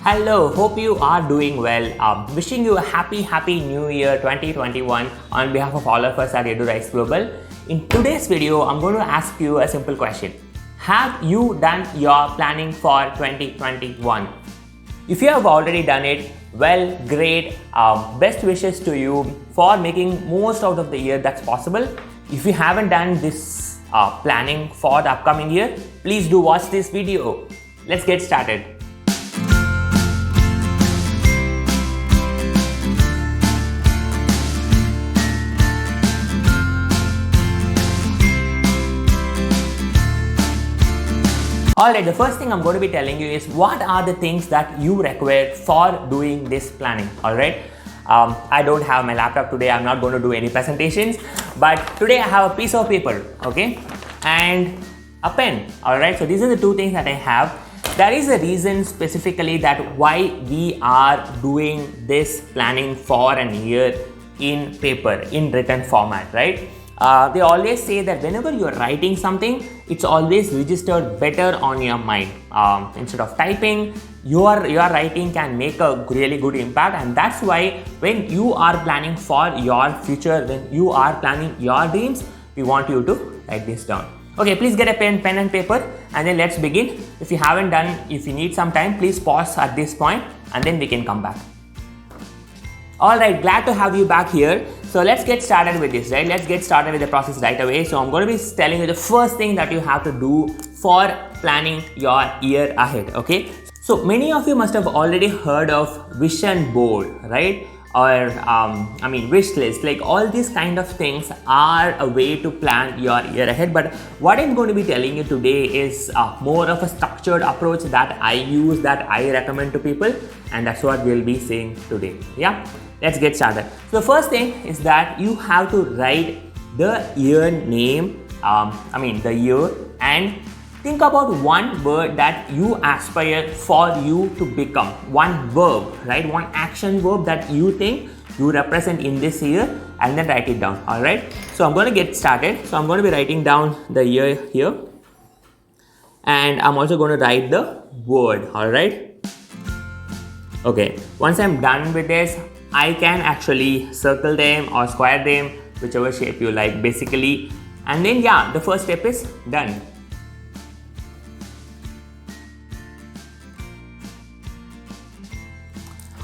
Hello, hope you are doing well. Wishing you a happy new year 2021 on behalf of all of us at EduRiseGlobal. In today's video, I'm going to ask you a simple question. Have you done your planning for 2021? If you have already done it, well, great. Best wishes to you for making most out of the year that's possible. If you haven't done this planning for the upcoming year, please do watch this video. Let's get started. Alright, the first thing I'm going to be telling you is what are the things that you require for doing this planning. Alright, I don't have my laptop today, I'm not going to do any presentations, but today I have a piece of paper, okay, and a pen. Alright, so these are the two things that I have. There is a reason specifically that why we are doing this planning for a year in paper, in written format, right? They always say that whenever you're writing something, it's always registered better on your mind. Instead of typing, your writing can make a really good impact, and that's why when you are planning for your future, when you are planning your dreams, we want you to write this down. Okay, please get a pen and paper, and then let's begin. If you haven't done, if you need some time, please pause at this point, and then we can come back. Alright, glad to have you back here. So let's get started with this, right? Let's get started with the process right away. So I'm going to be telling you the first thing that you have to do for planning your year ahead, okay? So many of you must have already heard of vision board, right? Or wish list. Like all these kind of things are a way to plan your year ahead. But what I'm going to be telling you today is more of a structured approach that I use, that I recommend to people, and that's what we'll be seeing today. Yeah. Let's get started. So the first thing is that you have to write the year name, the year, and think about one word that you aspire for you to become. One verb, right? One action verb that you think you represent in this year, and then write it down. All right. So I'm going to get started. So I'm going to be writing down the year here, and I'm also going to write the word. All right. Okay. Once I'm done with this, I can actually circle them or square them, whichever shape you like basically. And then yeah, the first step is done.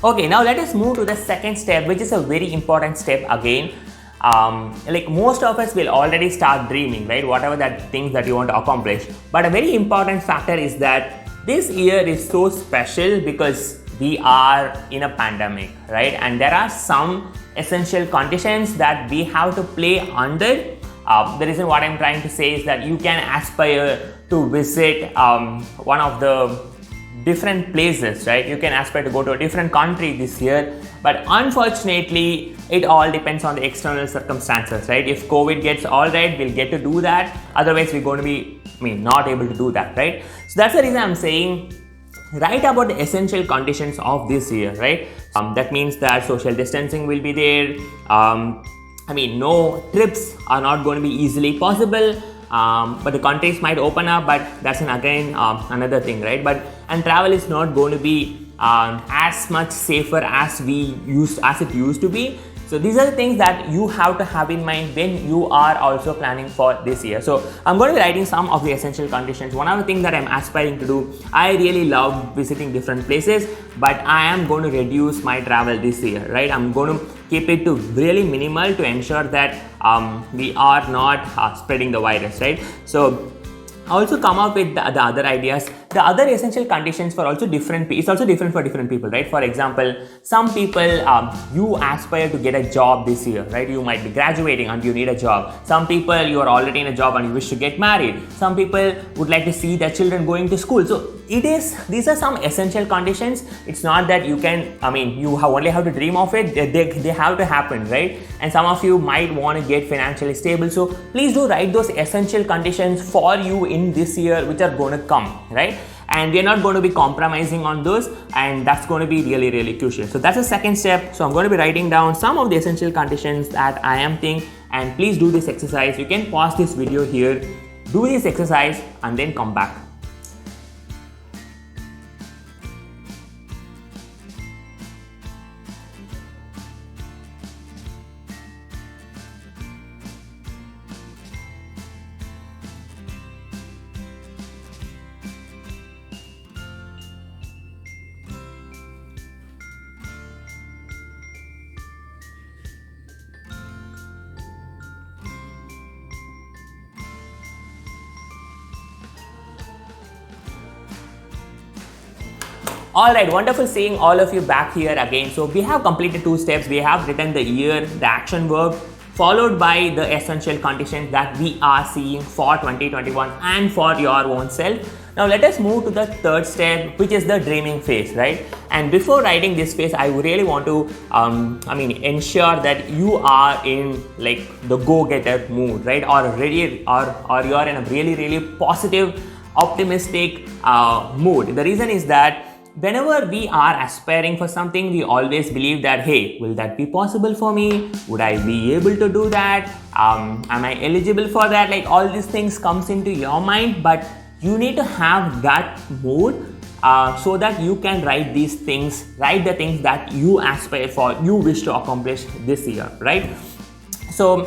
Okay, now let us move to the second step, which is a very important step again. Like most of us will already start dreaming, right? Whatever that things that you want to accomplish. But a very important factor is that this year is so special because we are in a pandemic, right? And there are some essential conditions that we have to play under. The reason what I'm trying to say is that you can aspire to visit one of the different places, right? You can aspire to go to a different country this year, but unfortunately, it all depends on the external circumstances, right? If COVID gets all right, we'll get to do that. Otherwise, we're going to be, not able to do that, right? So that's the reason I'm saying write about the essential conditions of this year, right? That means that social distancing will be there. No trips are not going to be easily possible. But the countries might open up, but that's another thing, right? And travel is not going to be as much safer as it used to be. So these are the things that you have to have in mind when you are also planning for this year. So I'm going to be writing some of the essential conditions. One of the things that I'm aspiring to do, I really love visiting different places, but I am going to reduce my travel this year, right? I'm going to keep it to really minimal to ensure that we are not spreading the virus, right? So also come up with the other ideas. The other essential conditions for also different, it's also different for different people, right? For example, some people, you aspire to get a job this year, right? You might be graduating and you need a job. Some people, you are already in a job and you wish to get married. Some people would like to see their children going to school. So these are some essential conditions. It's not that you can, you only have to dream of it. They have to happen, right? And some of you might want to get financially stable. So please do write those essential conditions for you in this year, which are going to come, right? And we're not going to be compromising on those, and that's going to be really crucial. So that's the second step. So I'm going to be writing down some of the essential conditions that I am thinking, and please do this exercise. You can pause this video here, do this exercise, and then come back. Alright, wonderful seeing all of you back here again. So we have completed 2 steps. We have written the year, the action verb, followed by the essential conditions that we are seeing for 2021 and for your own self. Now let us move to the third step, which is the dreaming phase, right? And before writing this phase, I really want to ensure that you are in like the go-getter mood, right? Or ready, or you are in a really positive, optimistic mood. The reason is that whenever we are aspiring for something, we always believe that, hey, will that be possible for me? Would I be able to do that? Am I eligible for that? Like all these things comes into your mind, but you need to have that mood so that you can write the things that you aspire for, you wish to accomplish this year, right? So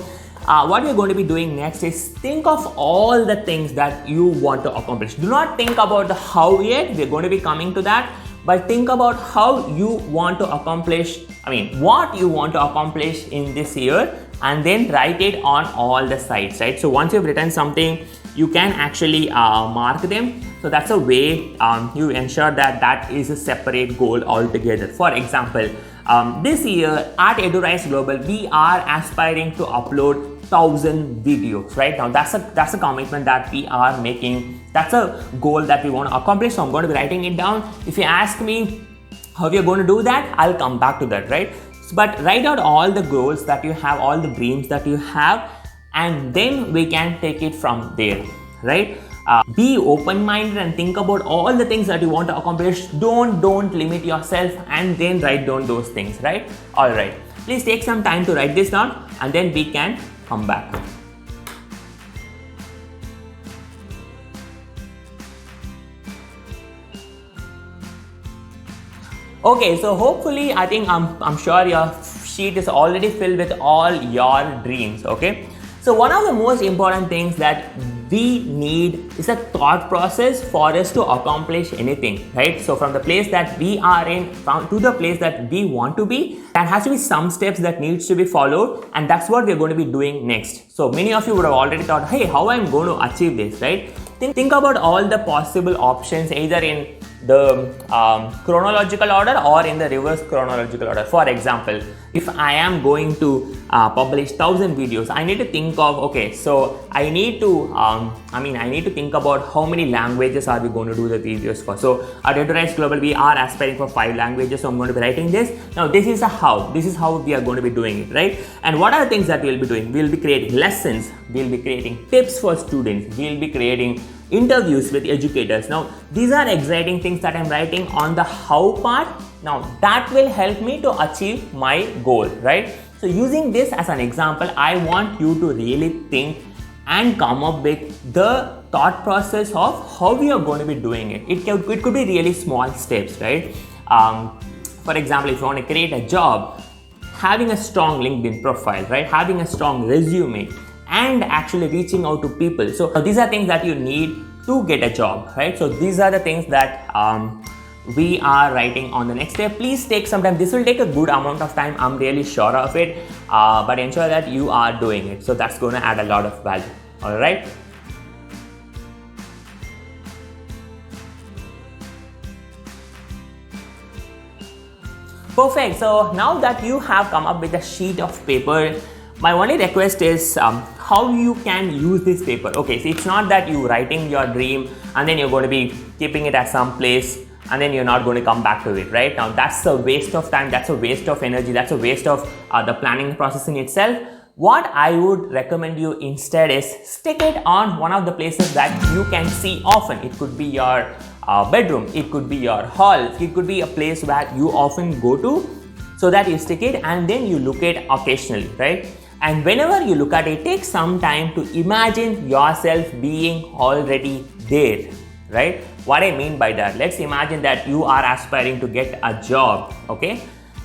what we're going to be doing next is think of all the things that you want to accomplish. Do not think about the how yet, we're going to be coming to that, but think about how you want to accomplish, what you want to accomplish in this year, and then write it on all the sides, right? So once you've written something, you can actually mark them. So that's a way you ensure that that is a separate goal altogether. For example, this year at EduRiseGlobal, we are aspiring to upload 1,000 videos, right? Now that's a commitment that we are making. That's a goal that we want to accomplish. So I'm going to be writing it down. If you ask me how you're going to do that, I'll come back to that, right? But write out all the goals that you have, all the dreams that you have, and then we can take it from there, right? Be open-minded and think about all the things that you want to accomplish. Don't limit yourself, and then write down those things, right? All right, please take some time to write this down, and then we can come back. Okay, so hopefully I'm sure your sheet is already filled with all your dreams. Okay, so one of the most important things that we need is a thought process for us to accomplish anything, right? So from the place that we are in to the place that we want to be, there has to be some steps that needs to be followed, and that's what we're going to be doing next. So many of you would have already thought, hey, how I'm going to achieve this, right? Think about all the possible options, either in the chronological order or in the reverse chronological order. For example, if I am going to publish 1,000 videos, I need to think of, okay, so I need to think about how many languages are we going to do the videos for. So at EduRiseGlobal, we are aspiring for 5 languages, so I'm going to be writing this. Now this is how we are going to be doing it, right? And what are the things that we'll be doing? We'll be creating lessons, we'll be creating tips for students, we'll be creating interviews with educators. Now these are exciting things that I'm writing on the how part. Now that will help me to achieve my goal, right? So using this as an example, I want you to really think and come up with the thought process of how we are going to be doing it. It could be really small steps, right? For example, if you want to create a job, having a strong LinkedIn profile, right? Having a strong resume, and actually reaching out to people. So these are things that you need to get a job, right? So these are the things that we are writing on the next step. Please take some time. This will take a good amount of time, I'm really sure of it, but ensure that you are doing it. So that's going to add a lot of value. All right. Perfect. So now that you have come up with a sheet of paper, my only request is how you can use this paper. Okay, so it's not that you writing your dream and then you're going to be keeping it at some place and then you're not going to come back to it, right? Now that's a waste of time, that's a waste of energy, that's a waste of the planning process in itself. What I would recommend you instead is stick it on one of the places that you can see often. It could be your bedroom, it could be your hall, it could be a place where you often go to, so that you stick it and then you look at occasionally, right? And whenever you look at it, take some time to imagine yourself being already there, right? What I mean by that, let's imagine that you are aspiring to get a job, okay?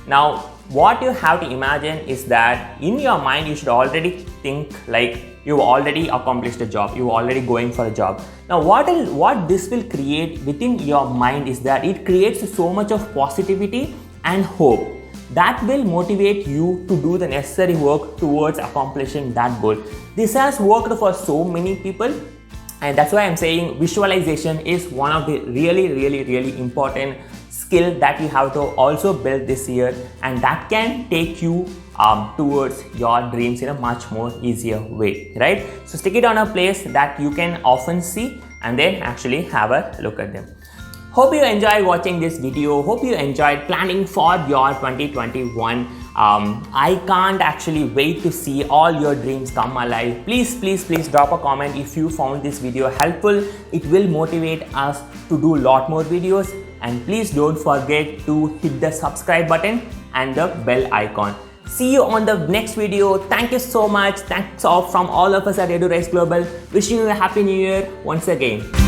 Now, what you have to imagine is that in your mind, you should already think like you've already accomplished a job, you're already going for a job. Now, what this will create within your mind is that it creates so much of positivity and hope that will motivate you to do the necessary work towards accomplishing that goal. This has worked for so many people, and that's why I'm saying visualization is one of the really important skill that you have to also build this year, and that can take you towards your dreams in a much more easier way, right? So stick it on a place that you can often see and then actually have a look at them. Hope you enjoyed watching this video. Hope you enjoyed planning for your 2021. I can't actually wait to see all your dreams come alive. Please drop a comment if you found this video helpful. It will motivate us to do a lot more videos. And please don't forget to hit the subscribe button and the bell icon. See you on the next video. Thank you so much. Thanks from all of us at EduRiseGlobal. Wishing you a happy new year once again.